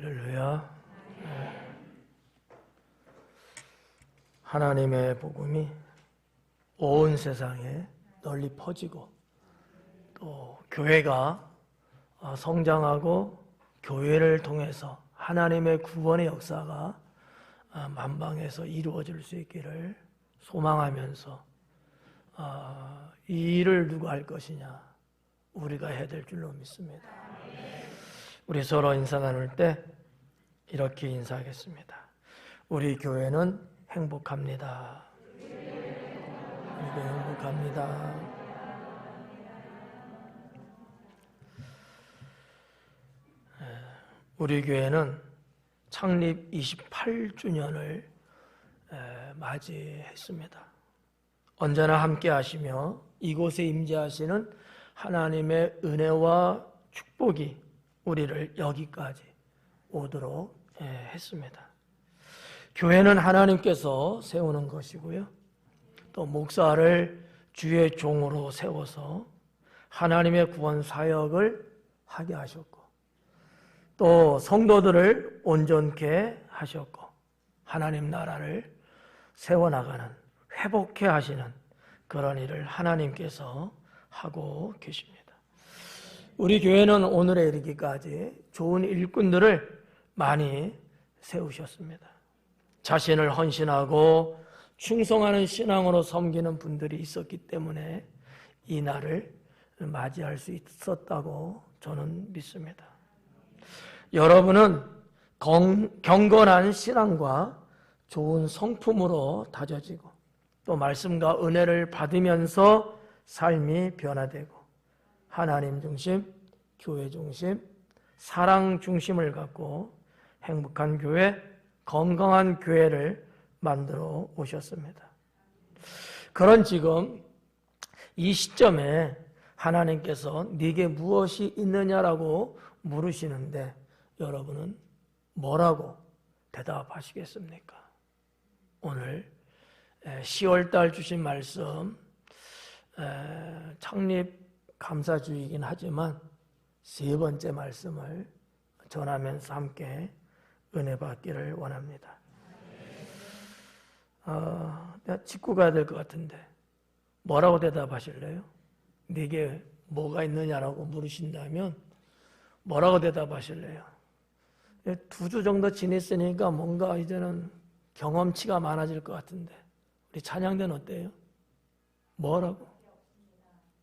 할렐루야. 하나님의 복음이 온 세상에 널리 퍼지고 또 교회가 성장하고 교회를 통해서 하나님의 구원의 역사가 만방에서 이루어질 수 있기를 소망하면서 이 일을 누가 할 것이냐? 우리가 해야 될 줄로 믿습니다. 우리 서로 인사 나눌 때 이렇게 인사하겠습니다. 우리 교회는 행복합니다. 우리 교회 행복합니다. 우리 교회는 창립 28주년을 맞이했습니다. 언제나 함께 하시며 이곳에 임재하시는 하나님의 은혜와 축복이 우리를 여기까지 오도록 했습니다. 교회는 하나님께서 세우는 것이고요. 또 목사를 주의 종으로 세워서 하나님의 구원 사역을 하게 하셨고 또 성도들을 온전케 하셨고 하나님 나라를 세워나가는 회복해 하시는 그런 일을 하나님께서 하고 계십니다. 우리 교회는 오늘에 이르기까지 좋은 일꾼들을 많이 세우셨습니다. 자신을 헌신하고 충성하는 신앙으로 섬기는 분들이 있었기 때문에 이 날을 맞이할 수 있었다고 저는 믿습니다. 여러분은 경건한 신앙과 좋은 성품으로 다져지고 또 말씀과 은혜를 받으면서 삶이 변화되고 하나님 중심, 교회 중심, 사랑 중심을 갖고 행복한 교회, 건강한 교회를 만들어 오셨습니다. 그런 지금 이 시점에 하나님께서 네게 무엇이 있느냐라고 물으시는데 여러분은 뭐라고 대답하시겠습니까? 오늘 10월달 주신 말씀 창립 감사주의이긴 하지만 세 번째 말씀을 전하면서 함께 은혜 받기를 원합니다. 내가 짚고 가야 될 것 같은데 뭐라고 대답하실래요? 네게 뭐가 있느냐라고 물으신다면 뭐라고 대답하실래요? 2주 정도 지냈으니까 뭔가 이제는 경험치가 많아질 것 같은데 우리 찬양대는 어때요? 뭐라고?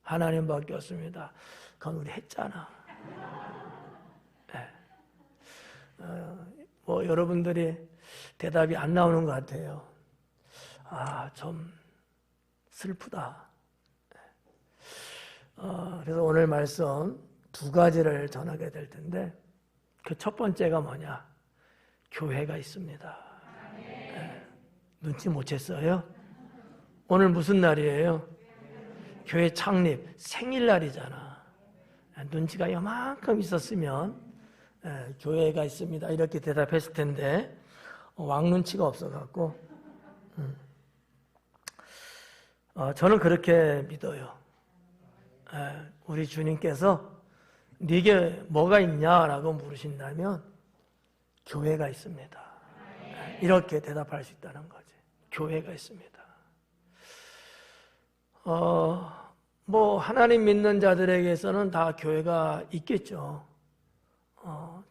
하나님밖에 없습니다. 그건 우리 했잖아. 뭐 여러분들이 대답이 안 나오는 것 같아요. 좀 슬프다. 그래서 오늘 말씀 2가지를 전하게 될 텐데 그 첫 번째가 뭐냐? 교회가 있습니다. 눈치 못 챘어요? 오늘 무슨 날이에요? 교회 창립 생일날이잖아. 눈치가 요만큼 있었으면 교회가 있습니다 이렇게 대답했을 텐데 왕눈치가 없어갖고 저는 그렇게 믿어요. 우리 주님께서 네게 뭐가 있냐라고 물으신다면 교회가 있습니다 이렇게 대답할 수 있다는 거지. 교회가 있습니다. 뭐 하나님 믿는 자들에게서는 다 교회가 있겠죠.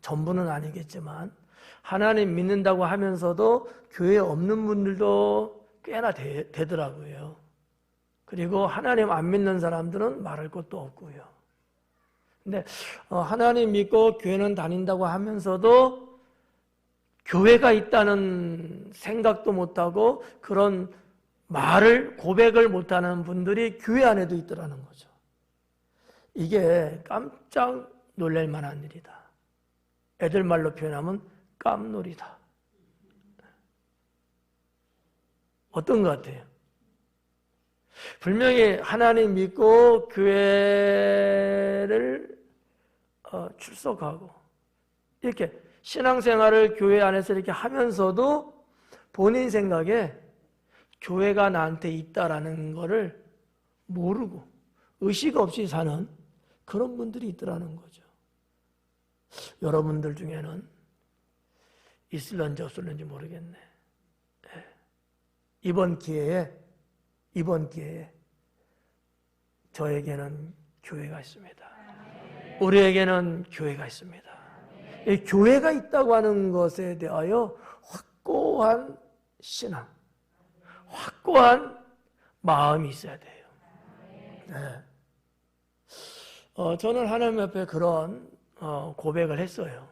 전부는 아니겠지만 하나님 믿는다고 하면서도 교회 없는 분들도 꽤나 되더라고요. 그리고 하나님 안 믿는 사람들은 말할 것도 없고요. 근데 하나님 믿고 교회는 다닌다고 하면서도 교회가 있다는 생각도 못하고 그런 말을 고백을 못하는 분들이 교회 안에도 있더라는 거죠. 이게 깜짝 놀랄 만한 일이다. 애들 말로 표현하면 깜놀이다. 어떤 것 같아요? 분명히 하나님 믿고 교회를 출석하고 이렇게 신앙생활을 교회 안에서 이렇게 하면서도 본인 생각에 교회가 나한테 있다라는 것을 모르고 의식 없이 사는 그런 분들이 있더라는 거죠. 여러분들 중에는 있을런지 없을런지 모르겠네. 이번 기회에 저에게는 교회가 있습니다. 우리에게는 교회가 있습니다. 이 교회가 있다고 하는 것에 대하여 확고한 신앙, 확고한 마음이 있어야 돼요. 네. 저는 하나님 앞에 그런 고백을 했어요.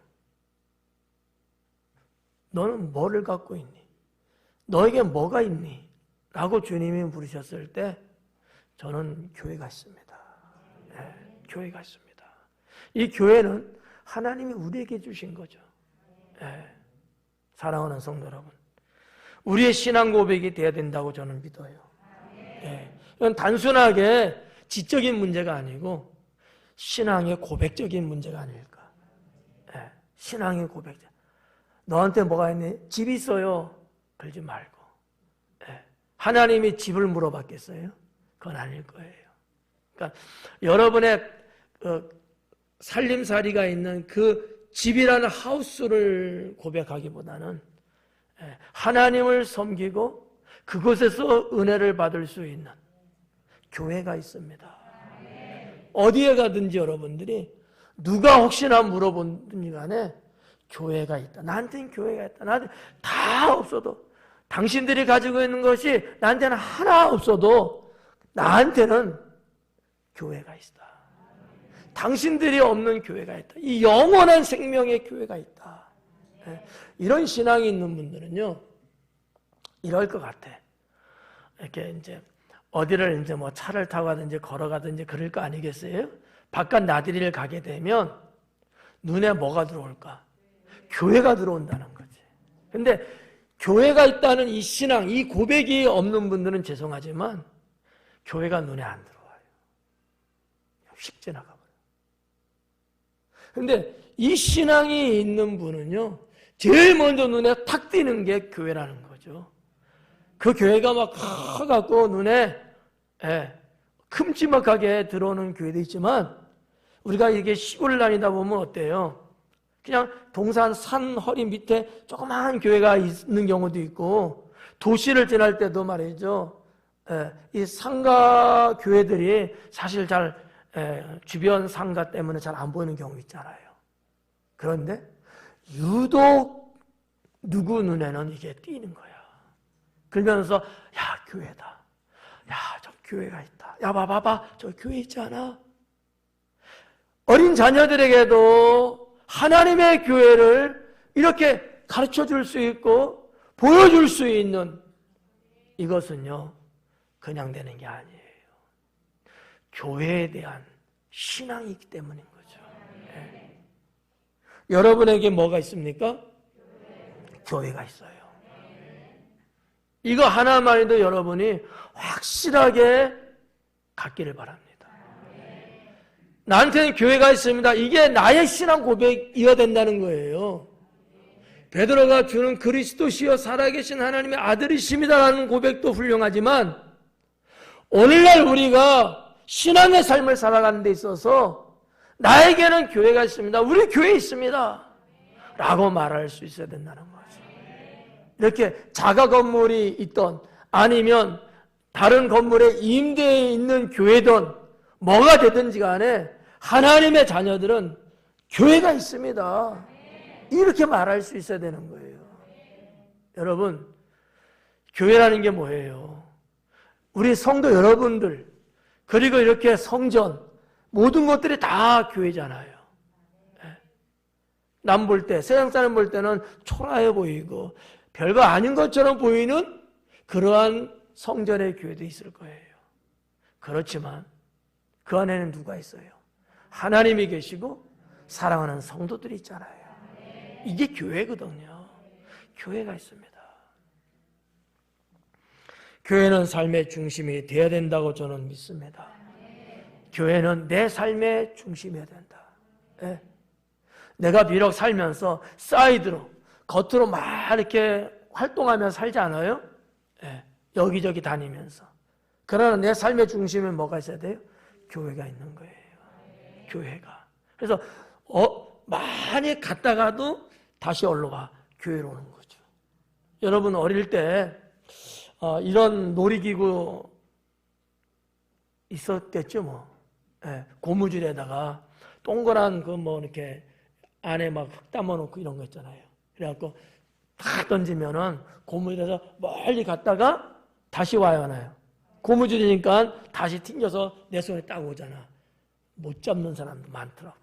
너는 뭐를 갖고 있니? 너에게 뭐가 있니? 라고 주님이 부르셨을 때 저는 교회가 있습니다. 네, 교회가 있습니다. 이 교회는 하나님이 우리에게 주신 거죠. 네, 사랑하는 성도 여러분, 우리의 신앙 고백이 돼야 된다고 저는 믿어요. 네, 이건 단순하게 지적인 문제가 아니고 신앙의 고백적인 문제가 아닐까. 네, 신앙의 고백적. 너한테 뭐가 있니? 집 있어요. 그러지 말고. 네, 하나님이 집을 물어봤겠어요? 그건 아닐 거예요. 그러니까 여러분의 살림살이가 있는 그 집이라는 하우스를 고백하기보다는 하나님을 섬기고 그곳에서 은혜를 받을 수 있는 교회가 있습니다. 어디에 가든지 여러분들이 누가 혹시나 물어보든지 간에 교회가 있다. 나한테는 교회가 있다. 나한테 다 없어도 당신들이 가지고 있는 것이 나한테는 하나 없어도 나한테는 교회가 있다. 당신들이 없는 교회가 있다. 이 영원한 생명의 교회가 있다. 이런 신앙이 있는 분들은요, 이럴 것 같아. 이렇게 이제 어디를 이제 뭐 차를 타고 가든지 걸어가든지 그럴 거 아니겠어요? 바깥 나들이를 가게 되면 눈에 뭐가 들어올까? 교회가 들어온다는 거지. 근데 교회가 있다는 이 신앙, 이 고백이 없는 분들은 죄송하지만 교회가 눈에 안 들어와요. 휙 지나가버려요. 근데 이 신앙이 있는 분은요, 제일 먼저 눈에 탁 띄는 게 교회라는 거죠. 그 교회가 막 커갖고 눈에 큼지막하게 들어오는 교회도 있지만 우리가 이게 시골 다니다 보면 어때요? 그냥 동산 산 허리 밑에 조그마한 교회가 있는 경우도 있고, 도시를 지날 때도 말이죠, 이 상가 교회들이 사실 잘 주변 상가 때문에 잘 안 보이는 경우 있잖아요. 그런데 유독 누구 눈에는 이게 띄는 거야. 그러면서 야, 교회다. 야, 저 교회가 있다. 야, 봐봐, 저 교회 있지 않아? 어린 자녀들에게도 하나님의 교회를 이렇게 가르쳐 줄 수 있고 보여줄 수 있는, 이것은요 그냥 되는 게 아니에요. 교회에 대한 신앙이 있기 때문인 거죠. 네. 여러분에게 뭐가 있습니까? 교회가 있어요. 이거 하나만해도 여러분이 확실하게 갖기를 바랍니다. 나한테는 교회가 있습니다. 이게 나의 신앙 고백이어야 된다는 거예요. 베드로가 주는 그리스도시여 살아계신 하나님의 아들이십니다라는 고백도 훌륭하지만, 오늘날 우리가 신앙의 삶을 살아가는 데 있어서 나에게는 교회가 있습니다. 우리 교회 있습니다. 라고 말할 수 있어야 된다는 거죠. 이렇게 자가 건물이 있던 아니면 다른 건물에 임대해 있는 교회든 뭐가 되든지 간에 하나님의 자녀들은 교회가 있습니다. 이렇게 말할 수 있어야 되는 거예요. 여러분, 교회라는 게 뭐예요? 우리 성도 여러분들, 그리고 이렇게 성전, 모든 것들이 다 교회잖아요. 남 볼 때, 세상 사람 볼 때는 초라해 보이고 별거 아닌 것처럼 보이는 그러한 성전의 교회도 있을 거예요. 그렇지만 그 안에는 누가 있어요? 하나님이 계시고 사랑하는 성도들이 있잖아요. 이게 교회거든요. 교회가 있습니다. 교회는 삶의 중심이 되어야 된다고 저는 믿습니다. 교회는 내 삶의 중심이어야 된다. 네. 내가 비록 살면서 사이드로, 겉으로 막 이렇게 활동하며 살지 않아요? 네. 여기저기 다니면서. 그러나 내 삶의 중심에 뭐가 있어야 돼요? 교회가 있는 거예요. 교회가. 그래서 많이 갔다가도 다시 올라와. 교회로 오는 거죠. 여러분 어릴 때 이런 놀이기구 있었겠죠, 뭐. 예, 고무줄에다가 동그란 그 뭐 이렇게 안에 막 흙 담아놓고 이런 거 있잖아요. 그래갖고 탁 던지면은 고무줄에서 멀리 갔다가 다시 와야 하나요? 고무줄이니까 다시 튕겨서 내 손에 딱 오잖아. 못 잡는 사람도 많더라고.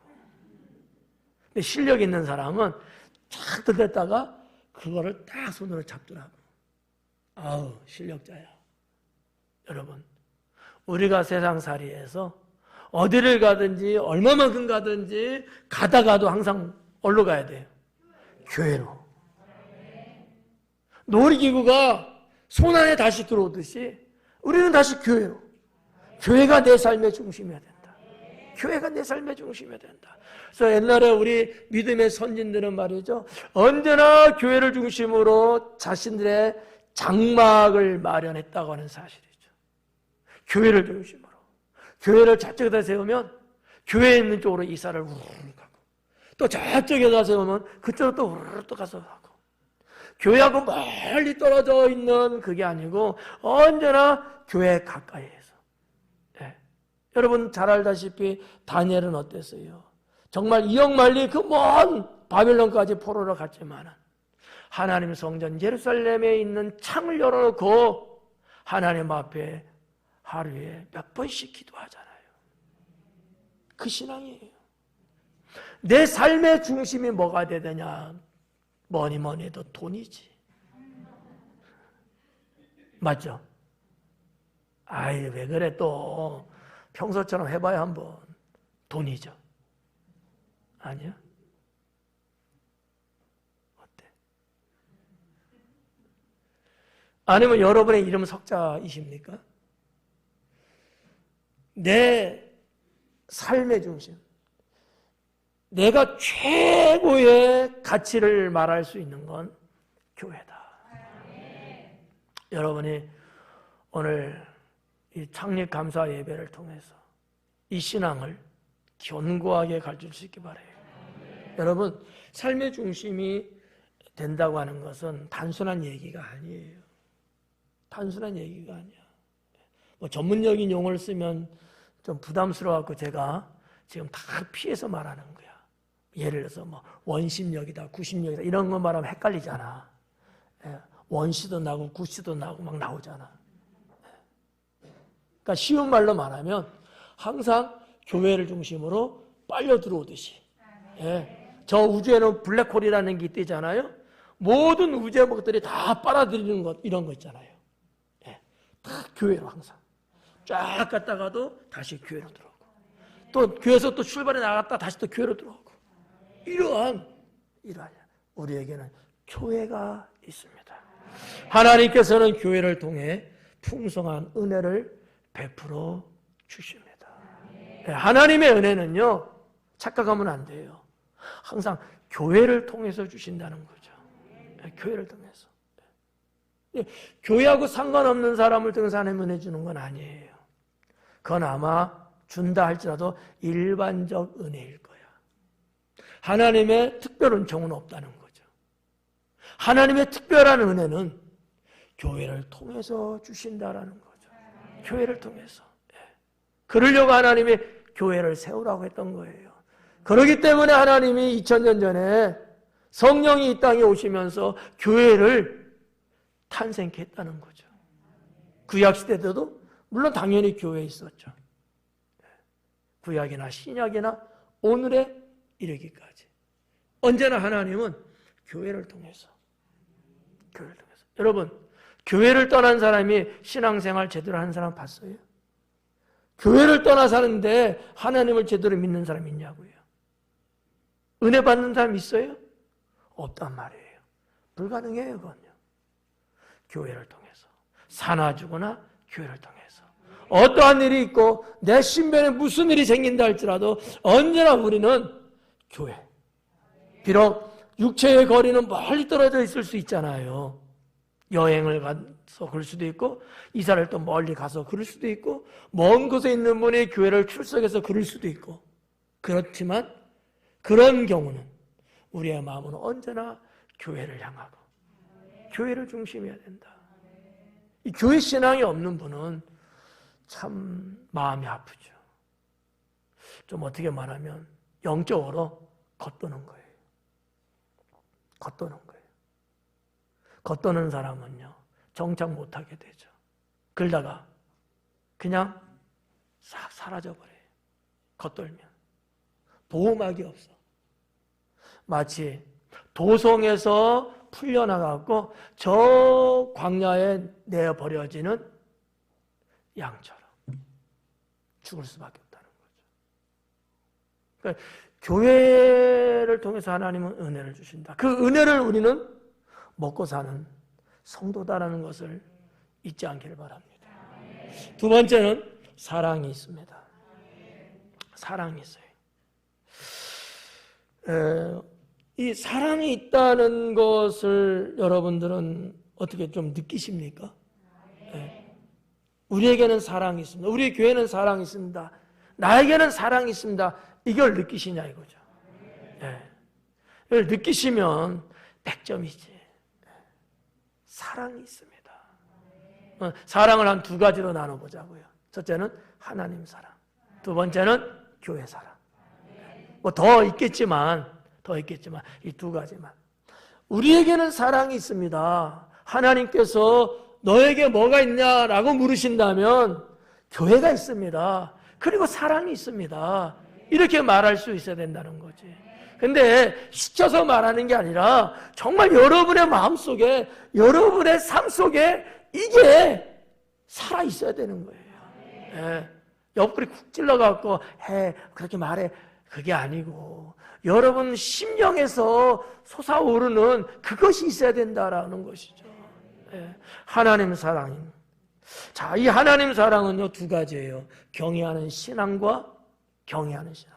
근데 실력 있는 사람은 탁 던졌다가 그거를 딱 손으로 잡더라고. 아우, 실력자야. 여러분, 우리가 세상살이에서 어디를 가든지 얼마만큼 가든지 가다가도 항상 어디로 가야 돼요? 교회로. 놀이기구가 손 안에 다시 들어오듯이 우리는 다시 교회로. 교회가 내 삶의 중심이어야 된다. 교회가 내 삶의 중심이어야 된다. 그래서 옛날에 우리 믿음의 선진들은 말이죠, 언제나 교회를 중심으로 자신들의 장막을 마련했다고 하는 사실이죠. 교회를 중심으로. 교회를 저쪽에다 세우면 교회에 있는 쪽으로 이사를 우르르 가고, 또 저쪽에다 세우면 그쪽으로 또 우르르 또 가서 하고, 교회하고 멀리 떨어져 있는 그게 아니고 언제나 교회 가까이에서. 네. 여러분 잘 알다시피 다니엘은 어땠어요? 정말 이역만리 그 먼 바빌론까지 포로로 갔지만 하나님 성전 예루살렘에 있는 창을 열어놓고 하나님 앞에 하루에 몇 번씩 기도하잖아요. 그 신앙이에요. 내 삶의 중심이 뭐가 되느냐? 뭐니 해도 돈이지. 맞죠? 아이, 왜 그래 또. 평소처럼 해봐야 한번. 돈이죠. 아니야? 어때? 아니면 여러분의 이름 석자이십니까? 내 삶의 중심, 내가 최고의 가치를 말할 수 있는 건 교회다. 여러분이 오늘 이 창립 감사 예배를 통해서 이 신앙을 견고하게 가질 수 있기 바라요. 여러분, 삶의 중심이 된다고 하는 것은 단순한 얘기가 아니에요. 단순한 얘기가 아니야. 뭐 전문적인 용어를 쓰면 좀 부담스러워갖고 제가 지금 다 피해서 말하는 거야. 예를 들어서 뭐 원심력이다, 구심력이다 이런 거 말하면 헷갈리잖아. 원시도 나고 구시도 나고 막 나오잖아. 그러니까 쉬운 말로 말하면 항상 교회를 중심으로 빨려 들어오듯이. 저 우주에는 블랙홀이라는 게 있잖아요. 모든 우주의 것들이 다 빨아들이는 것, 이런 거 있잖아요. 다 교회로 항상. 쫙 갔다가도 다시 교회로 들어오고, 또 교회에서 또 출발해 나갔다 다시 또 교회로 들어오고, 이러한 우리에게는 교회가 있습니다. 하나님께서는 교회를 통해 풍성한 은혜를 베풀어 주십니다. 하나님의 은혜는요, 착각하면 안 돼요. 항상 교회를 통해서 주신다는 거죠. 교회를 통해서. 교회하고 상관없는 사람을 통해서 하나님 은혜 주는 건 아니에요. 그건 아마 준다 할지라도 일반적 은혜일 거야. 하나님의 특별 은총은 없다는 거죠. 하나님의 특별한 은혜는 교회를 통해서 주신다라는 거죠. 교회를 통해서. 그러려고 하나님이 교회를 세우라고 했던 거예요. 그렇기 때문에 하나님이 2000년 전에 성령이 이 땅에 오시면서 교회를 탄생케 했다는 거죠. 구약시대 때도 물론 당연히 교회에 있었죠. 구약이나 신약이나 오늘에 이르기까지 언제나 하나님은 교회를 통해서. 여러분, 교회를 떠난 사람이 신앙생활 제대로 하는 사람 봤어요? 교회를 떠나 사는데 하나님을 제대로 믿는 사람 있냐고요? 은혜 받는 사람 있어요? 없단 말이에요. 불가능해요, 그건요. 교회를 통해서. 사나 죽으나 교회를 통해서. 어떠한 일이 있고 내 신변에 무슨 일이 생긴다 할지라도 언제나 우리는 교회. 비록 육체의 거리는 멀리 떨어져 있을 수 있잖아요. 여행을 가서 그럴 수도 있고, 이사를 또 멀리 가서 그럴 수도 있고, 먼 곳에 있는 분이 교회를 출석해서 그럴 수도 있고, 그렇지만 그런 경우는 우리의 마음은 언제나 교회를 향하고 교회를 중심해야 된다. 이 교회 신앙이 없는 분은 참 마음이 아프죠. 좀 어떻게 말하면 영적으로 겉도는 거예요. 겉도는 거예요. 겉도는 사람은요, 정착 못하게 되죠. 그러다가 그냥 싹 사라져버려요. 겉돌면. 보호막이 없어. 마치 도성에서 풀려나가고 저 광야에 내버려지는 양처럼 죽을 수밖에 없다는 거죠. 그러니까 교회를 통해서 하나님은 은혜를 주신다. 그 은혜를 우리는 먹고 사는 성도다라는 것을 잊지 않기를 바랍니다. 두 번째는 사랑이 있습니다. 사랑이 있어요. 이 사랑이 있다는 것을 여러분들은 어떻게 좀 느끼십니까? 우리에게는 사랑이 있습니다. 우리 교회는 사랑이 있습니다. 나에게는 사랑이 있습니다. 이걸 느끼시냐 이거죠. 이걸 느끼시면 100점이지. 사랑이 있습니다. 사랑을 한 두 가지로 나눠보자고요. 첫째는 하나님 사랑, 두 번째는 교회 사랑. 뭐 더 있겠지만 이 두 가지만. 우리에게는 사랑이 있습니다. 하나님께서 너에게 뭐가 있냐라고 물으신다면 교회가 있습니다. 그리고 사랑이 있습니다. 이렇게 말할 수 있어야 된다는 거지. 근데 시켜서 말하는 게 아니라 정말 여러분의 마음속에, 여러분의 삶 속에 이게 살아 있어야 되는 거예요. 옆구리 쿡 찔러갖고 그렇게 말해. 그게 아니고 여러분 심령에서 솟아오르는 그것이 있어야 된다라는 것이죠. 하나님 사랑. 자, 이 하나님 사랑은요, 두 가지예요. 경외하는 신앙과 경외하는 신앙.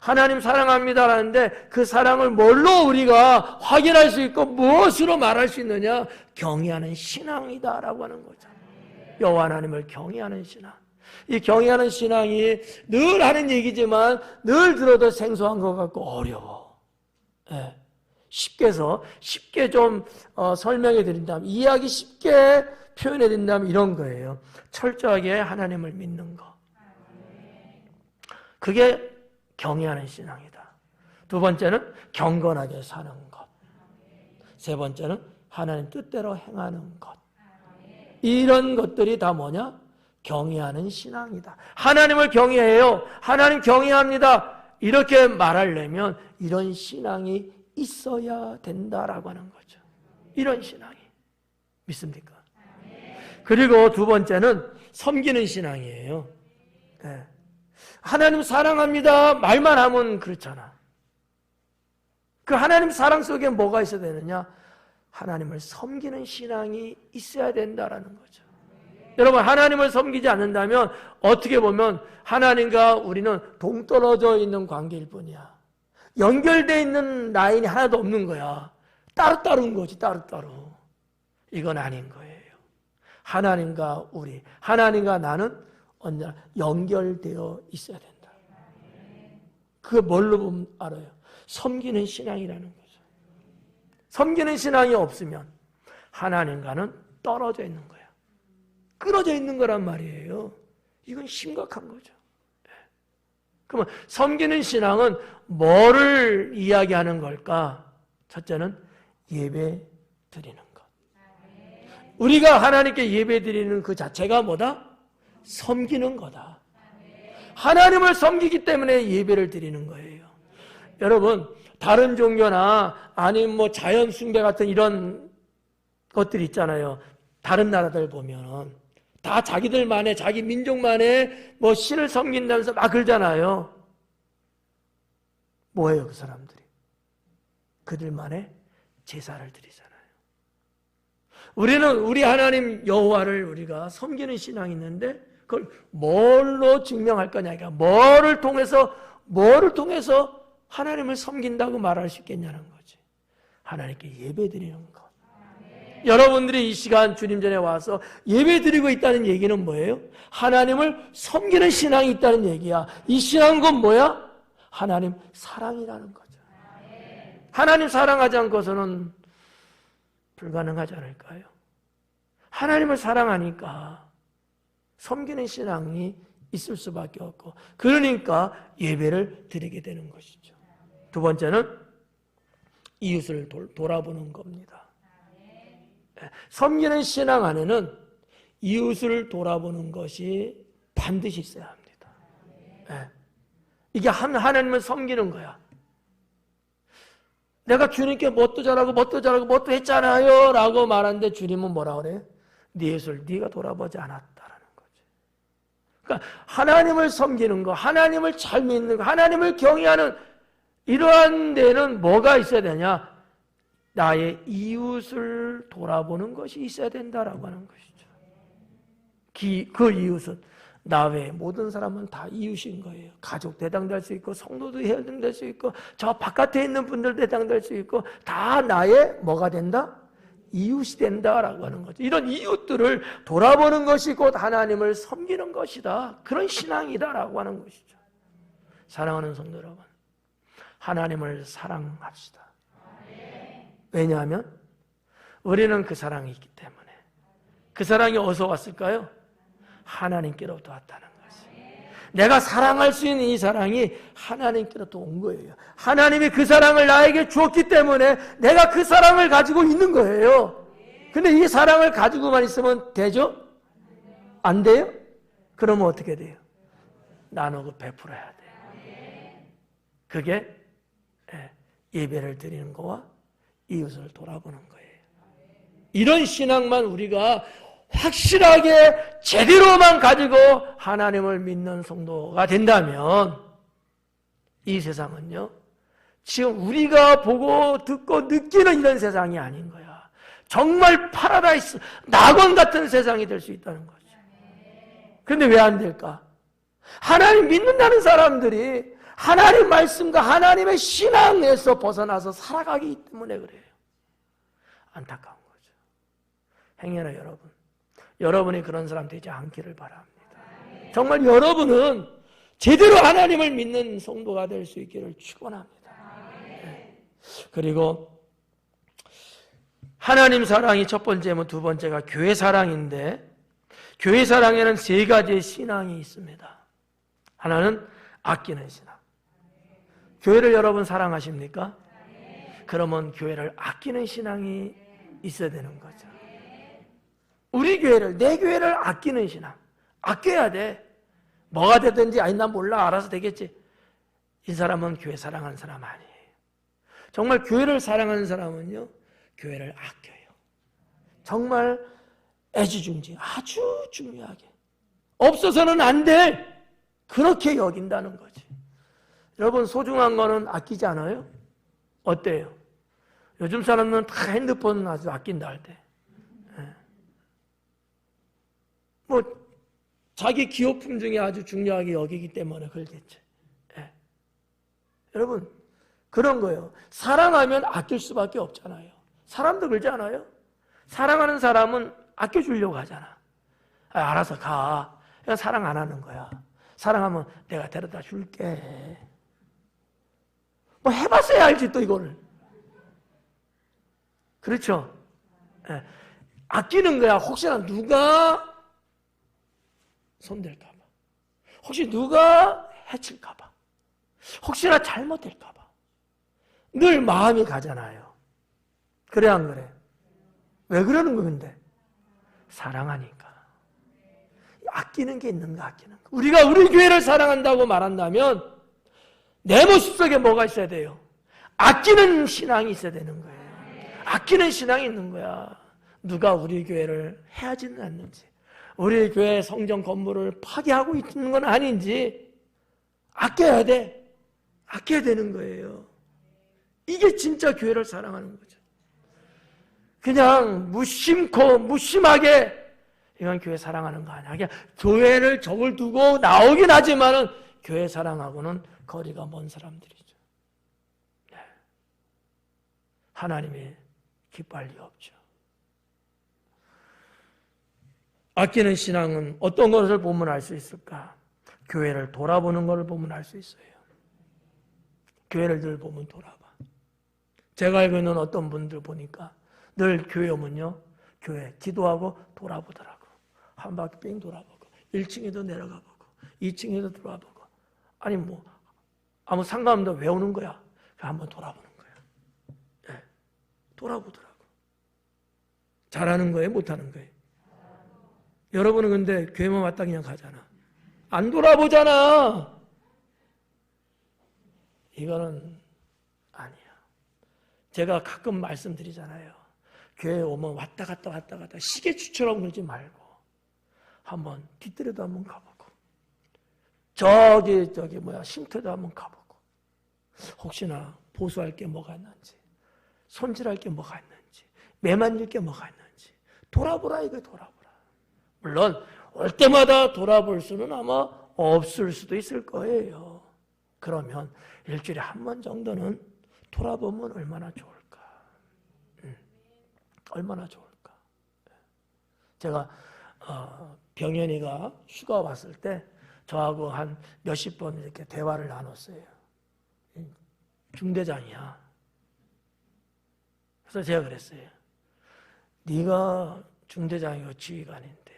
하나님 사랑합니다라는데 그 사랑을 뭘로 우리가 확인할 수 있고 무엇으로 말할 수 있느냐? 경외하는 신앙이다라고 하는 거죠. 여호와 하나님을 경외하는 신앙. 이 경외하는 신앙이 늘 하는 얘기지만 늘 들어도 생소한 것 같고 어려워. 쉽게 좀 설명해 드린다면, 이해하기 쉽게 표현해 드린다면 이런 거예요. 철저하게 하나님을 믿는 것. 그게 경외하는 신앙이다. 두 번째는 경건하게 사는 것. 세 번째는 하나님 뜻대로 행하는 것. 이런 것들이 다 뭐냐? 경외하는 신앙이다. 하나님을 경외해요. 하나님 경외합니다. 이렇게 말하려면 이런 신앙이 있어야 된다라고 하는 거죠. 이런 신앙이. 믿습니까? 그리고 두 번째는 섬기는 신앙이에요. 하나님 사랑합니다. 말만 하면 그렇잖아. 그 하나님 사랑 속에 뭐가 있어야 되느냐? 하나님을 섬기는 신앙이 있어야 된다라는 거죠. 여러분, 하나님을 섬기지 않는다면 어떻게 보면 하나님과 우리는 동떨어져 있는 관계일 뿐이야. 연결되어 있는 라인이 하나도 없는 거야. 따로따로인 거지, 따로따로. 이건 아닌 거예요. 하나님과 우리, 하나님과 나는 언제나 연결되어 있어야 된다. 그게 뭘로 보면 알아요? 섬기는 신앙이라는 거죠. 섬기는 신앙이 없으면 하나님과는 떨어져 있는 거야. 끊어져 있는 거란 말이에요. 이건 심각한 거죠. 그러면 섬기는 신앙은 뭐를 이야기하는 걸까? 첫째는 예배 드리는 것. 우리가 하나님께 예배 드리는 그 자체가 뭐다? 섬기는 거다. 하나님을 섬기기 때문에 예배를 드리는 거예요. 여러분, 다른 종교나 아니면 뭐 자연 숭배 같은 이런 것들 있잖아요. 다른 나라들 보면은 다 자기들만의, 자기 민족만의 뭐 신을 섬긴다면서 막 그러잖아요. 뭐예요, 그 사람들이? 그들만의 제사를 드리잖아요. 우리는 우리 하나님 여호와를 우리가 섬기는 신앙이 있는데 그걸 뭘로 증명할 거냐? 그러니까 뭐를 통해서 하나님을 섬긴다고 말할 수 있겠냐는 거지. 하나님께 예배 드리는 것. 여러분들이 이 시간 주님 전에 와서 예배 드리고 있다는 얘기는 뭐예요? 하나님을 섬기는 신앙이 있다는 얘기야. 이 신앙은 뭐야? 하나님 사랑이라는 거죠. 하나님 사랑하지 않고서는 불가능하지 않을까요? 하나님을 사랑하니까 섬기는 신앙이 있을 수밖에 없고, 그러니까 예배를 드리게 되는 것이죠. 두 번째는 이웃을 돌아보는 겁니다. 섬기는 신앙 안에는 이웃을 돌아보는 것이 반드시 있어야 합니다. 이게 하나님을 섬기는 거야. 내가 주님께 뭣도 잘하고 뭣도 했잖아요 라고 말하는데 주님은 뭐라 그래요? 네 이웃을 네가 돌아보지 않았다라는 거지. 그러니까 하나님을 섬기는 거, 하나님을 잘 믿는 거, 하나님을 경외하는 이러한 데는 뭐가 있어야 되냐? 나의 이웃을 돌아보는 것이 있어야 된다라고 하는 것이죠. 그 이웃은 나 외에 모든 사람은 다 이웃인 거예요. 가족도 해당될 수 있고, 성도도 해당될 수 있고, 저 바깥에 있는 분들도 해당될 수 있고, 다 나의 뭐가 된다? 이웃이 된다라고 하는 거죠. 이런 이웃들을 돌아보는 것이 곧 하나님을 섬기는 것이다. 그런 신앙이다라고 하는 것이죠. 사랑하는 성도 여러분, 하나님을 사랑합시다. 왜냐하면 우리는 그 사랑이 있기 때문에. 그 사랑이 어디서 왔을까요? 하나님께로부터 왔다는 것이에요. 내가 사랑할 수 있는 이 사랑이 하나님께로부터 온 거예요. 하나님이 그 사랑을 나에게 주었기 때문에 내가 그 사랑을 가지고 있는 거예요. 근데 이 사랑을 가지고만 있으면 되죠? 안 돼요? 그러면 어떻게 돼요? 나누고 베풀어야 돼요. 그게 예배를 드리는 거와 이웃을 돌아보는 거예요. 이런 신앙만 우리가 확실하게 제대로만 가지고 하나님을 믿는 성도가 된다면 이 세상은요, 지금 우리가 보고 듣고 느끼는 이런 세상이 아닌 거야. 정말 파라다이스, 낙원 같은 세상이 될 수 있다는 거죠. 그런데 왜 안 될까? 하나님 믿는다는 사람들이 하나님 말씀과 하나님의 신앙에서 벗어나서 살아가기 때문에 그래요. 안타까운 거죠. 행여나 여러분이 그런 사람 되지 않기를 바랍니다. 정말 여러분은 제대로 하나님을 믿는 성도가 될 수 있기를 축원합니다. 그리고 하나님 사랑이 첫 번째면 두 번째가 교회 사랑인데, 교회 사랑에는 세 가지의 신앙이 있습니다. 하나는 아끼는 신앙. 교회를 여러분 사랑하십니까? 그러면 교회를 아끼는 신앙이 있어야 되는 거죠. 우리 교회를, 내 교회를 아끼는 신앙. 아껴야 돼. 뭐가 되든지, 아니 난 몰라, 알아서 되겠지. 이 사람은 교회 사랑하는 사람 아니에요. 정말 교회를 사랑하는 사람은요, 교회를 아껴요. 정말 애지중지, 아주 중요하게. 없어서는 안 될, 그렇게 여긴다는 거지. 여러분, 소중한 거는 아끼지 않아요? 어때요? 요즘 사람은 다 핸드폰 아주 아낀다 할 때. 뭐 자기 기호품 중에 아주 중요하게 여기기 때문에 그러겠죠. 여러분, 그런 거예요. 사랑하면 아낄 수밖에 없잖아요. 사람도 그러지 않아요? 사랑하는 사람은 아껴주려고 하잖아. 알아서 가. 그냥 사랑 안 하는 거야. 사랑하면 내가 데려다 줄게. 뭐 해봤어야 알지 또 이거를. 그렇죠? 아끼는 거야. 혹시나 누가 손댈까봐, 혹시 누가 해칠까봐, 혹시나 잘못될까봐 늘 마음이 가잖아요. 그래 안 그래? 왜 그러는 거 근데? 사랑하니까. 아끼는 게 있는가, 아끼는 거. 우리가 우리 교회를 사랑한다고 말한다면 내 모습 속에 뭐가 있어야 돼요? 아끼는 신앙이 있어야 되는 거예요. 아끼는 신앙이 있는 거야. 누가 우리 교회를 해하지는 않는지, 우리 교회 성전 건물을 파괴하고 있는 건 아닌지 아껴야 돼. 아껴야 되는 거예요. 이게 진짜 교회를 사랑하는 거죠. 그냥 무심코 무심하게 이건 교회 사랑하는 거 아니야. 그냥 교회를 적을 두고 나오긴 하지만은 교회 사랑하고는 거리가 먼 사람들이죠. 하나님이 기뻐할 리 없죠. 아끼는 신앙은 어떤 것을 보면 알 수 있을까? 교회를 돌아보는 것을 보면 알 수 있어요. 교회를 늘 보면 돌아봐. 제가 알고 있는 어떤 분들 보니까 늘 교회 오면요, 교회 기도하고 돌아보더라고. 한 바퀴 뺑 돌아보고 1층에도 내려가 보고 2층에도 돌아보고, 아니 뭐 아무 상관없는데 왜 오는 거야? 한번 돌아보는 거야. 네, 돌아보더라고. 잘하는 거예요? 못하는 거예요? 여러분은 근데 교회만 왔다 그냥 가잖아. 안 돌아보잖아. 이거는 아니야. 제가 가끔 말씀드리잖아요. 교회 오면 왔다 갔다 시계추처럼 굴지 말고 한번 뒤뜰에도 한번 가보고, 저기 쉼터도 한번 가보고, 혹시나 보수할 게 뭐가 있는지, 손질할 게 뭐가 있는지, 매만질 게 뭐가 있는지 돌아보라, 이거 돌아보라. 물론 올 때마다 돌아볼 수는 아마 없을 수도 있을 거예요. 그러면 일주일에 한 번 정도는 돌아보면 얼마나 좋을까. 얼마나 좋을까. 제가 병현이가 휴가 왔을 때 저하고 한 몇십 번 이렇게 대화를 나눴어요. 중대장이야. 그래서 제가 그랬어요. 네가 중대장이고 지휘관인데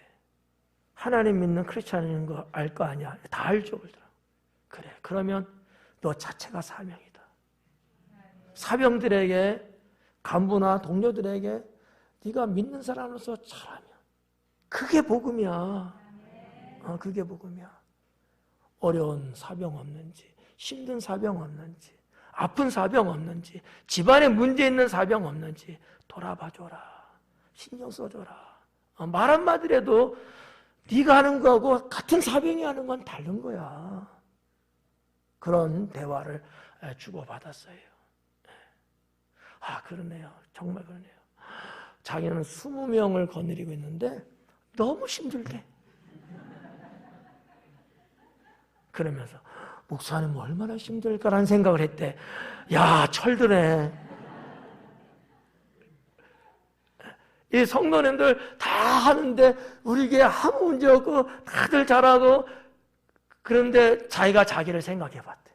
하나님 믿는 크리스찬인 거 알 거 아니야? 다 알죠. 그러더라. 그래, 그러면 너 자체가 사명이다. 사병들에게, 간부나 동료들에게 네가 믿는 사람으로서 잘하면 그게 복음이야. 그게 복음이야. 어려운 사병 없는지, 힘든 사병 없는지, 아픈 사병 없는지, 집안에 문제 있는 사병 없는지 돌아봐줘라. 신경 써줘라. 말 한마디라도 네가 하는 거하고 같은 사병이 하는 건 다른 거야. 그런 대화를 주고받았어요. 그러네요. 정말 그러네요. 자기는 20명을 거느리고 있는데 너무 힘들대. 그러면서 목사님 얼마나 힘들까라는 생각을 했대. 야, 철드네. 이 성도님들 다 하는데 우리 교회 아무 문제 없고 다들 잘하고, 그런데 자기가 자기를 생각해 봤대.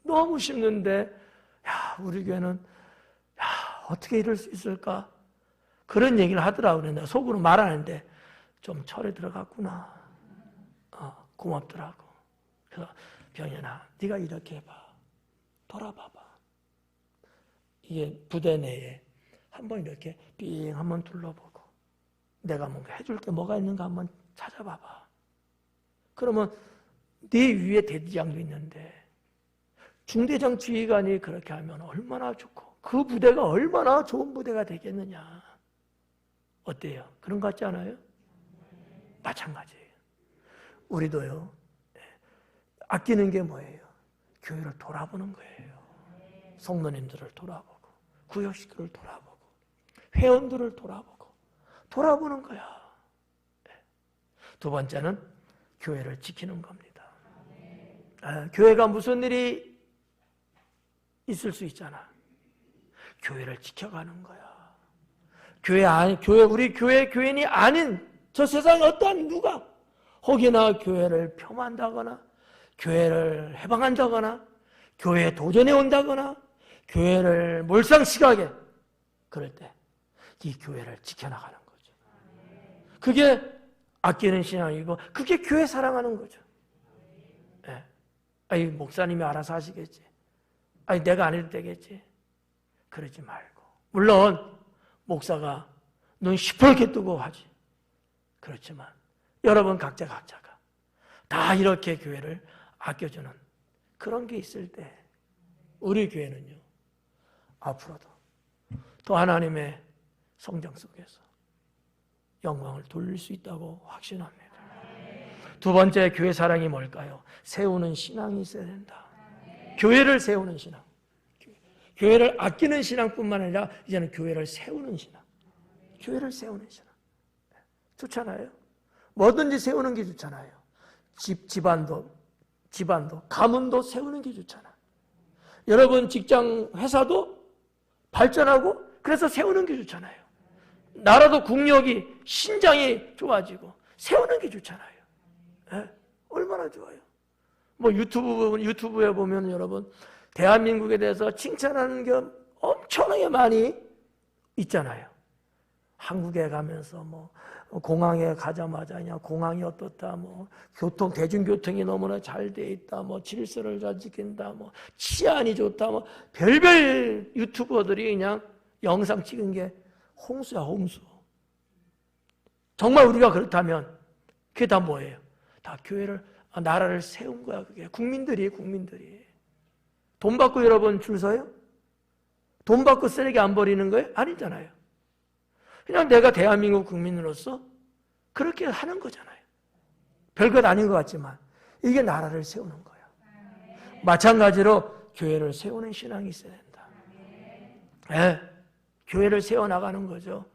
너무 힘든데 우리 교회는 어떻게 이럴 수 있을까? 그런 얘기를 하더라고요. 내가 속으로 말하는데 좀 철에 들어갔구나. 고맙더라고. 그래서 병현아, 네가 이렇게 해봐. 돌아봐봐. 이게 부대 내에 한번 이렇게 삥 한번 둘러보고 내가 뭔가 해줄 게 뭐가 있는가 한번 찾아봐봐. 그러면 네 위에 대대장도 있는데 중대장 지휘관이 그렇게 하면 얼마나 좋고 그 부대가 얼마나 좋은 부대가 되겠느냐. 어때요? 그런 것 같지 않아요? 마찬가지예요. 우리도요, 아끼는 게 뭐예요? 교회를 돌아보는 거예요. 성도님들을 돌아보고, 구역식구를 돌아보고, 회원들을 돌아보는 거야. 두 번째는 교회를 지키는 겁니다. 교회가 무슨 일이 있을 수 있잖아. 교회를 지켜가는 거야. 우리 교회 교인이 아닌 저 세상에 어떠한 누가 혹이나 교회를 폄한다거나, 교회를 해방한다거나, 교회에 도전해 온다거나, 교회를 몰상식하게, 그럴 때 이 교회를 지켜나가는 거죠. 그게 아끼는 신앙이고, 그게 교회 사랑하는 거죠. 네. 아이, 목사님이 알아서 하시겠지. 아이, 내가 안 해도 되겠지. 그러지 말고. 물론 목사가 눈 시퍼렇게 뜨고 하지. 그렇지만 여러분 각자가 다 이렇게 교회를 아껴주는 그런 게 있을 때 우리 교회는요, 앞으로도 또 하나님의 성장 속에서 영광을 돌릴 수 있다고 확신합니다. 두 번째 교회 사랑이 뭘까요? 세우는 신앙이 있어야 된다. 교회를 세우는 신앙. 교회를 아끼는 신앙뿐만 아니라 이제는 교회를 세우는 신앙. 교회를 세우는 신앙. 좋잖아요. 뭐든지 세우는 게 좋잖아요. 집안도 가문도 세우는 게 좋잖아. 여러분 직장, 회사도 발전하고 그래서 세우는 게 좋잖아요. 나라도 국력이, 신장이 좋아지고 세우는 게 좋잖아요. 얼마나 좋아요. 뭐 유튜브에 보면 여러분 대한민국에 대해서 칭찬하는 게 엄청나게 많이 있잖아요. 한국에 가면서 뭐 공항에 가자마자 그냥 공항이 어떻다, 뭐 대중교통이 너무나 잘 돼 있다, 뭐 질서를 잘 지킨다, 뭐 치안이 좋다, 뭐 별별 유튜버들이 그냥 영상 찍은 게 홍수야, 홍수. 정말 우리가 그렇다면 그게 다 뭐예요? 다 교회를, 나라를 세운 거야. 그게 국민들이 돈 받고 여러분 줄 서요? 돈 받고 쓰레기 안 버리는 거예요? 아니잖아요. 그냥 내가 대한민국 국민으로서 그렇게 하는 거잖아요. 별것 아닌 것 같지만 이게 나라를 세우는 거예요. 마찬가지로 교회를 세우는 신앙이 있어야 된다. 네, 교회를 세워나가는 거죠.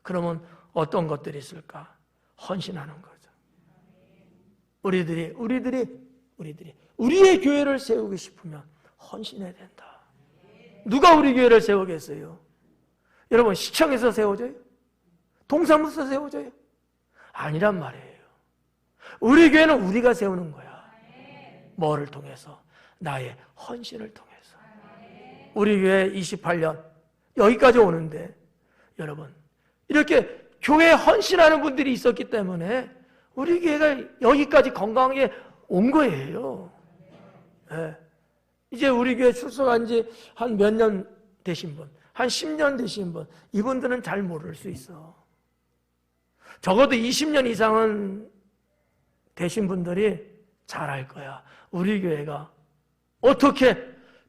그러면 어떤 것들이 있을까? 헌신하는 거죠. 우리들이 우리의 교회를 세우고 싶으면 헌신해야 된다. 누가 우리 교회를 세우겠어요? 여러분, 시청에서 세워져요? 동사무소 세워져요? 아니란 말이에요. 우리 교회는 우리가 세우는 거야. 뭐를 통해서? 나의 헌신을 통해서. 우리 교회 28년 여기까지 오는데 여러분, 이렇게 교회에 헌신하는 분들이 있었기 때문에 우리 교회가 여기까지 건강하게 온 거예요. 네. 이제 우리 교회 출석한 지 한 몇 년 되신 분, 한 10년 되신 분, 이분들은 잘 모를 수 있어. 적어도 20년 이상은 되신 분들이 잘 알 거야. 우리 교회가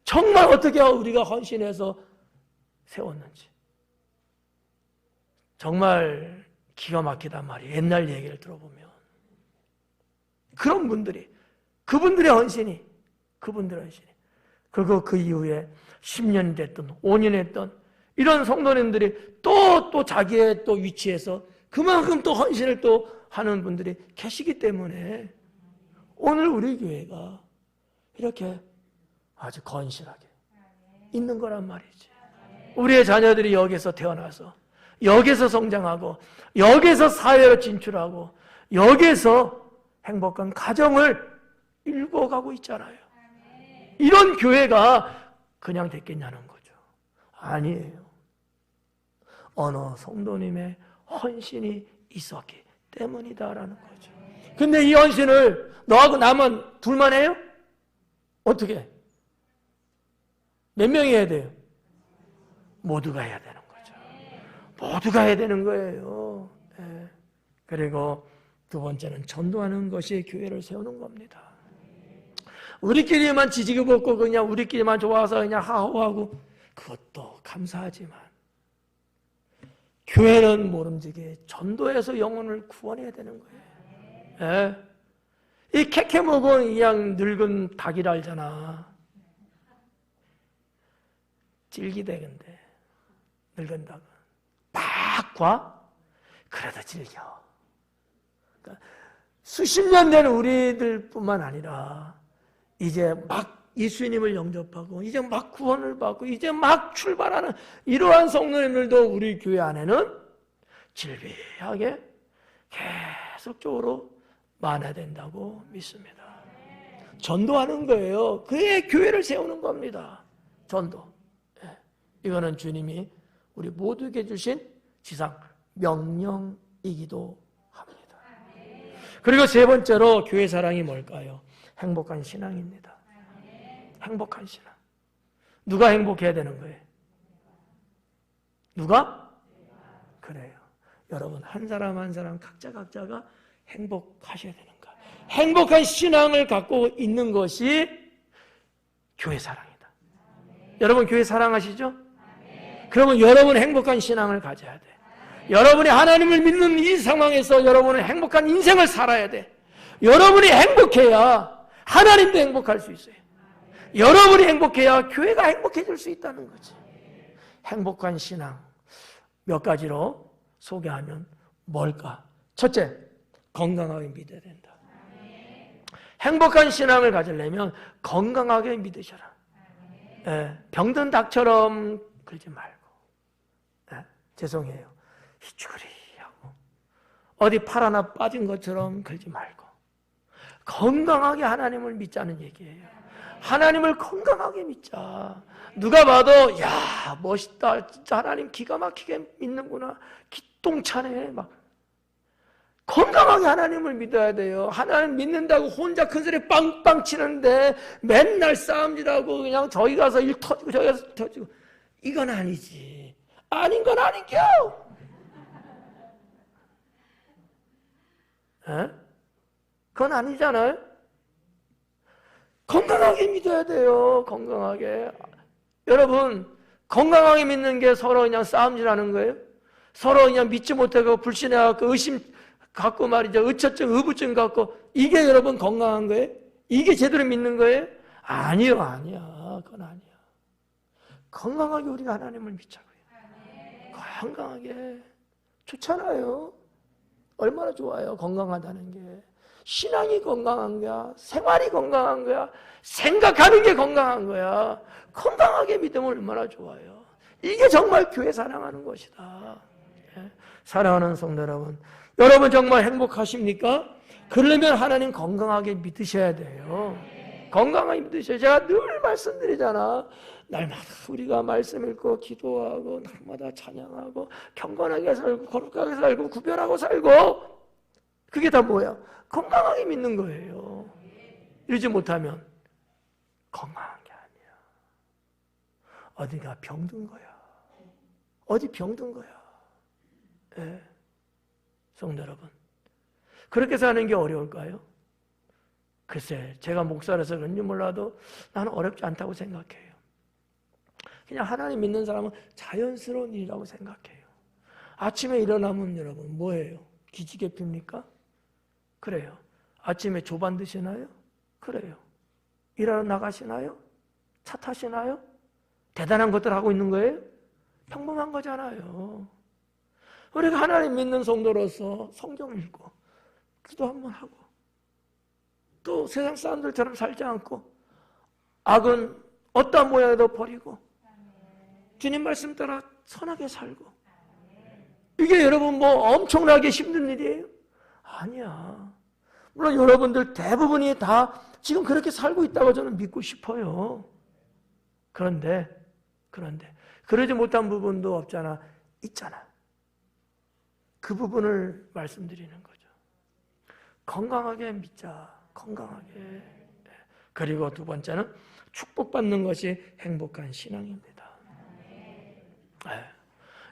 정말 어떻게 우리가 헌신해서 세웠는지. 정말 기가 막히단 말이에요. 옛날 얘기를 들어보면. 그런 분들이, 그분들의 헌신이. 그리고 그 이후에 10년이 됐든 5년이 됐든 이런 성도님들이 또 자기의 또 위치에서 그만큼 또 헌신을 또 하는 분들이 계시기 때문에 오늘 우리 교회가 이렇게 아주 건실하게 있는 거란 말이지. 우리의 자녀들이 여기서 태어나서 여기서 성장하고 여기서 사회로 진출하고 여기서 행복한 가정을 일궈가고 있잖아요. 이런 교회가 그냥 됐겠냐는 거죠. 아니에요. 어느 성도님의 헌신이 있었기 때문이다라는 거죠. 근데 이 헌신을 너하고 나만 둘만 해요? 어떻게? 몇 명이 해야 돼요? 모두가 해야 되는 거죠. 모두가 해야 되는 거예요. 네. 그리고 두 번째는 전도하는 것이 교회를 세우는 겁니다. 우리끼리만 지지고 볶고 그냥 우리끼리만 좋아서 그냥 하호하고 그것도 감사하지만 교회는 모름지기 전도해서 영혼을 구원해야 되는 거예요. 예? 이 캐캐 먹은 그냥 늙은 닭이라 알잖아. 질기대근데 늙은 닭은 막 과? 그래도 질겨. 그러니까 수십 년 된 우리들뿐만 아니라 이제 막 예수님을 영접하고 이제 막 구원을 받고 이제 막 출발하는 이러한 성도님들도 우리 교회 안에는 질비하게 계속적으로 많아야 된다고 믿습니다. 전도하는 거예요. 그게 교회를 세우는 겁니다. 전도. 이거는 주님이 우리 모두에게 주신 지상 명령이기도 합니다. 그리고 세 번째로 교회 사랑이 뭘까요? 행복한 신앙입니다. 행복한 신앙. 누가 행복해야 되는 거예요? 누가? 그래요. 여러분, 한 사람 한 사람 각자가 행복하셔야 되는 거예요. 행복한 신앙을 갖고 있는 것이 교회 사랑이다. 여러분, 교회 사랑하시죠? 그러면 여러분 행복한 신앙을 가져야 돼. 여러분이 하나님을 믿는 이 상황에서 여러분은 행복한 인생을 살아야 돼. 여러분이 행복해야 하나님도 행복할 수 있어요. 여러분이 행복해야 교회가 행복해질 수 있다는 거지. 행복한 신앙 몇 가지로 소개하면 뭘까? 첫째, 건강하게 믿어야 된다. 행복한 신앙을 가지려면 건강하게 믿으셔라. 병든 닭처럼 그러지 말고, 죄송해요, 희죽으리하고 어디 팔 하나 빠진 것처럼 그러지 말고 건강하게 하나님을 믿자는 얘기예요. 하나님을 건강하게 믿자. 누가 봐도 야 멋있다, 진짜 하나님 기가 막히게 믿는구나, 기똥차네. 막 건강하게 하나님을 믿어야 돼요. 하나님 믿는다고 혼자 큰 소리 빵빵 치는데 맨날 싸움질하고 그냥 저기 가서 일 터지고 저기 가서 터지고, 이건 아니지. 아닌 건 아닌겨. 에? 그건 아니잖아요. 건강하게 믿어야 돼요. 건강하게. 여러분, 건강하게 믿는 게 서로 그냥 싸움질하는 거예요? 서로 그냥 믿지 못하고 불신해갖고 의심 갖고 말이죠, 의처증, 의부증 갖고, 이게 여러분 건강한 거예요? 이게 제대로 믿는 거예요? 아니요, 아니야. 그건 아니야. 건강하게 우리가 하나님을 믿자고요. 건강하게. 좋잖아요. 얼마나 좋아요, 건강하다는 게. 신앙이 건강한 거야, 생활이 건강한 거야, 생각하는 게 건강한 거야. 건강하게 믿으면 얼마나 좋아요. 이게 정말 교회 사랑하는 것이다. 사랑하는 성도 여러분, 여러분 정말 행복하십니까? 그러려면 하나님 건강하게 믿으셔야 돼요. 건강하게 믿으셔야. 제가 늘 말씀드리잖아. 날마다 우리가 말씀 읽고 기도하고 날마다 찬양하고 경건하게 살고 거룩하게 살고 구별하고 살고, 그게 다 뭐야? 건강하게 믿는 거예요. 이러지 못하면 건강한 게 아니야. 어디가 병든 거야. 어디 병든 거야. 예. 성도 여러분, 그렇게 사는 게 어려울까요? 글쎄, 제가 목사라서 그런지 몰라도 나는 어렵지 않다고 생각해요. 그냥 하나님 믿는 사람은 자연스러운 일이라고 생각해요. 아침에 일어나면 여러분 뭐예요? 기지개 핍니까? 그래요. 아침에 조반 드시나요? 그래요. 일하러 나가시나요? 차 타시나요? 대단한 것들 하고 있는 거예요? 평범한 거잖아요. 우리가 하나님 믿는 성도로서 성경 읽고 기도 한번 하고, 또 세상 사람들처럼 살지 않고 악은 어떠한 모양에도 버리고 주님 말씀 따라 선하게 살고, 이게 여러분 뭐 엄청나게 힘든 일이에요? 아니야. 물론 여러분들 대부분이 다 지금 그렇게 살고 있다고 저는 믿고 싶어요. 그런데 그러지 못한 부분도 없잖아. 있잖아. 그 부분을 말씀드리는 거죠. 건강하게 믿자. 건강하게. 그리고 두 번째는 축복받는 것이 행복한 신앙입니다. 네.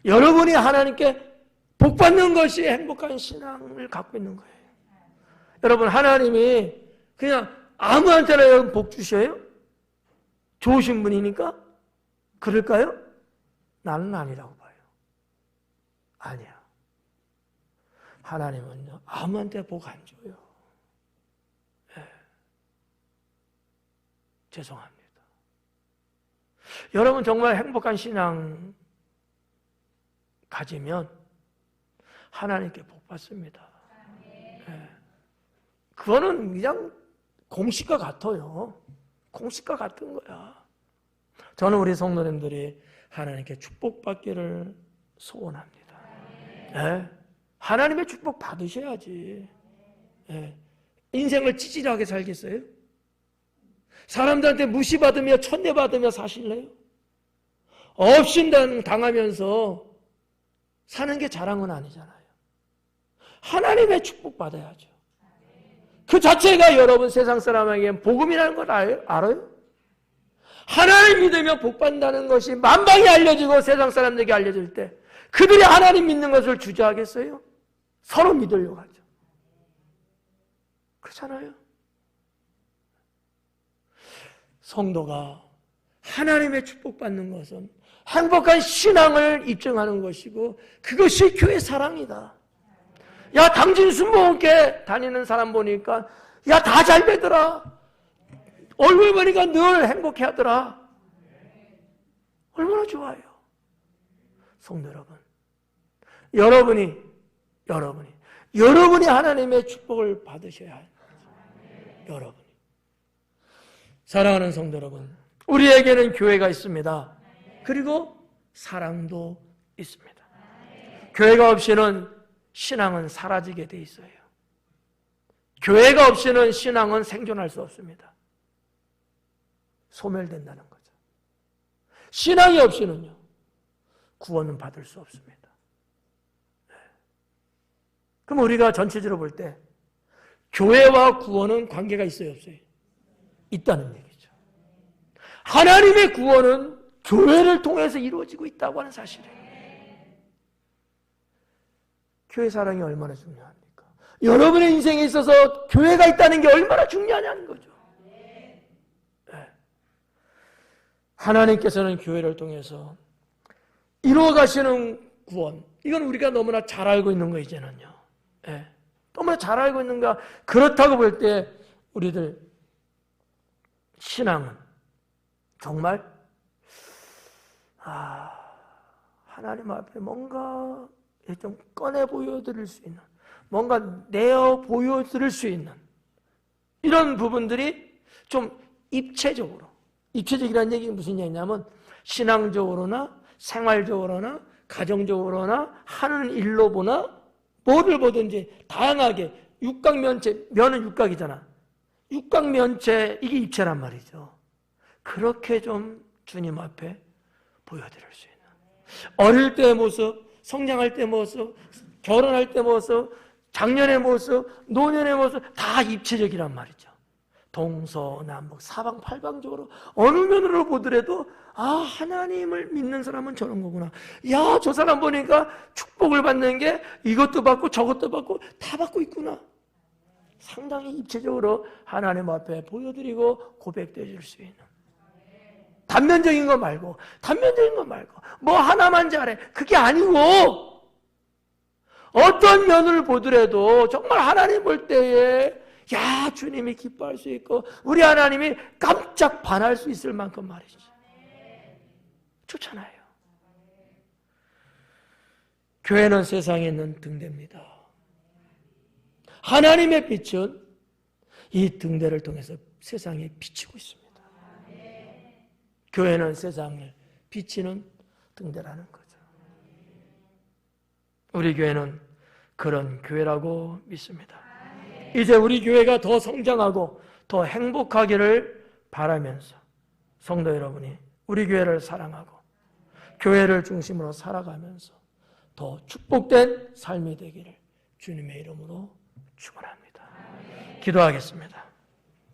여러분이 하나님께 복받는 것이 행복한 신앙을 갖고 있는 거예요. 여러분, 하나님이 그냥 아무한테나 여러분 복 주셔요? 좋으신 분이니까? 그럴까요? 나는 아니라고 봐요. 아니야. 하나님은요, 아무한테 복 안 줘요. 네. 죄송합니다. 여러분 정말 행복한 신앙 가지면 하나님께 복 받습니다. 네. 그거는 그냥 공식과 같아요. 공식과 같은 거야. 저는 우리 성도님들이 하나님께 축복받기를 소원합니다. 네. 하나님의 축복 받으셔야지. 네. 인생을 찌질하게 살겠어요? 사람들한테 무시받으며 천대받으며 사실래요? 업신당하면서 사는 게 자랑은 아니잖아요. 하나님의 축복 받아야죠. 그 자체가 여러분 세상 사람에게 복음이라는 걸 알아요? 하나님 믿으며 복 받는다는 것이 만방에 알려지고 세상 사람들에게 알려질 때 그들이 하나님 믿는 것을 주저하겠어요? 서로 믿으려고 하죠. 그렇잖아요. 성도가 하나님의 축복받는 것은 행복한 신앙을 입증하는 것이고, 그것이 교회 사랑이다. 야, 당진 순복음교회 다니는 사람 보니까 야, 다 잘 되더라. 얼굴 보니까 늘 행복해 하더라. 얼마나 좋아요. 성도 여러분, 여러분이 하나님의 축복을 받으셔야 합니다. 여러분이. 사랑하는 성도 여러분, 우리에게는 교회가 있습니다. 그리고 사랑도 있습니다. 교회가 없이는 신앙은 사라지게 돼 있어요. 교회가 없이는 신앙은 생존할 수 없습니다. 소멸된다는 거죠. 신앙이 없이는요, 구원은 받을 수 없습니다. 그럼 우리가 전체적으로 볼 때 교회와 구원은 관계가 있어요, 없어요? 있다는 얘기죠. 하나님의 구원은 교회를 통해서 이루어지고 있다고 하는 사실이에요. 교회 사랑이 얼마나 중요합니까? 여러분의 인생에 있어서 교회가 있다는 게 얼마나 중요하냐는 거죠. 네. 하나님께서는 교회를 통해서 이루어 가시는 구원, 이건 우리가 너무나 잘 알고 있는 거 이제는요. 네. 너무나 잘 알고 있는가. 그렇다고 볼 때 우리들 신앙은 정말 하나님 앞에 뭔가 좀 꺼내 보여드릴 수 있는, 뭔가 내어 보여드릴 수 있는 이런 부분들이 좀 입체적이라는 얘기가 무슨 얘기냐면 신앙적으로나 생활적으로나 가정적으로나 하는 일로 보나 뭐를 보든지 다양하게 육각면체, 면은 육각이잖아. 육각면체, 이게 입체란 말이죠. 그렇게 좀 주님 앞에 보여드릴 수 있는, 어릴 때의 모습, 성장할 때의 모습, 결혼할 때의 모습, 작년의 모습, 노년의 모습, 다 입체적이란 말이죠. 동서남북 사방팔방적으로 어느 면으로 보더라도 하나님을 믿는 사람은 저런 거구나. 야, 저 사람 보니까 축복을 받는 게 이것도 받고 저것도 받고 다 받고 있구나. 상당히 입체적으로 하나님 앞에 보여드리고 고백해 줄 수 있는, 단면적인 거 말고 뭐 하나만 잘해, 그게 아니고 어떤 면을 보더라도 정말 하나님 볼 때에 야, 주님이 기뻐할 수 있고 우리 하나님이 깜짝 반할 수 있을 만큼 말이지. 좋잖아요. 교회는 세상에 있는 등대입니다. 하나님의 빛은 이 등대를 통해서 세상에 비치고 있습니다. 교회는 세상을 비치는 등대라는 거죠. 우리 교회는 그런 교회라고 믿습니다. 이제 우리 교회가 더 성장하고 더 행복하기를 바라면서 성도 여러분이 우리 교회를 사랑하고 교회를 중심으로 살아가면서 더 축복된 삶이 되기를 주님의 이름으로 축원합니다. 기도하겠습니다.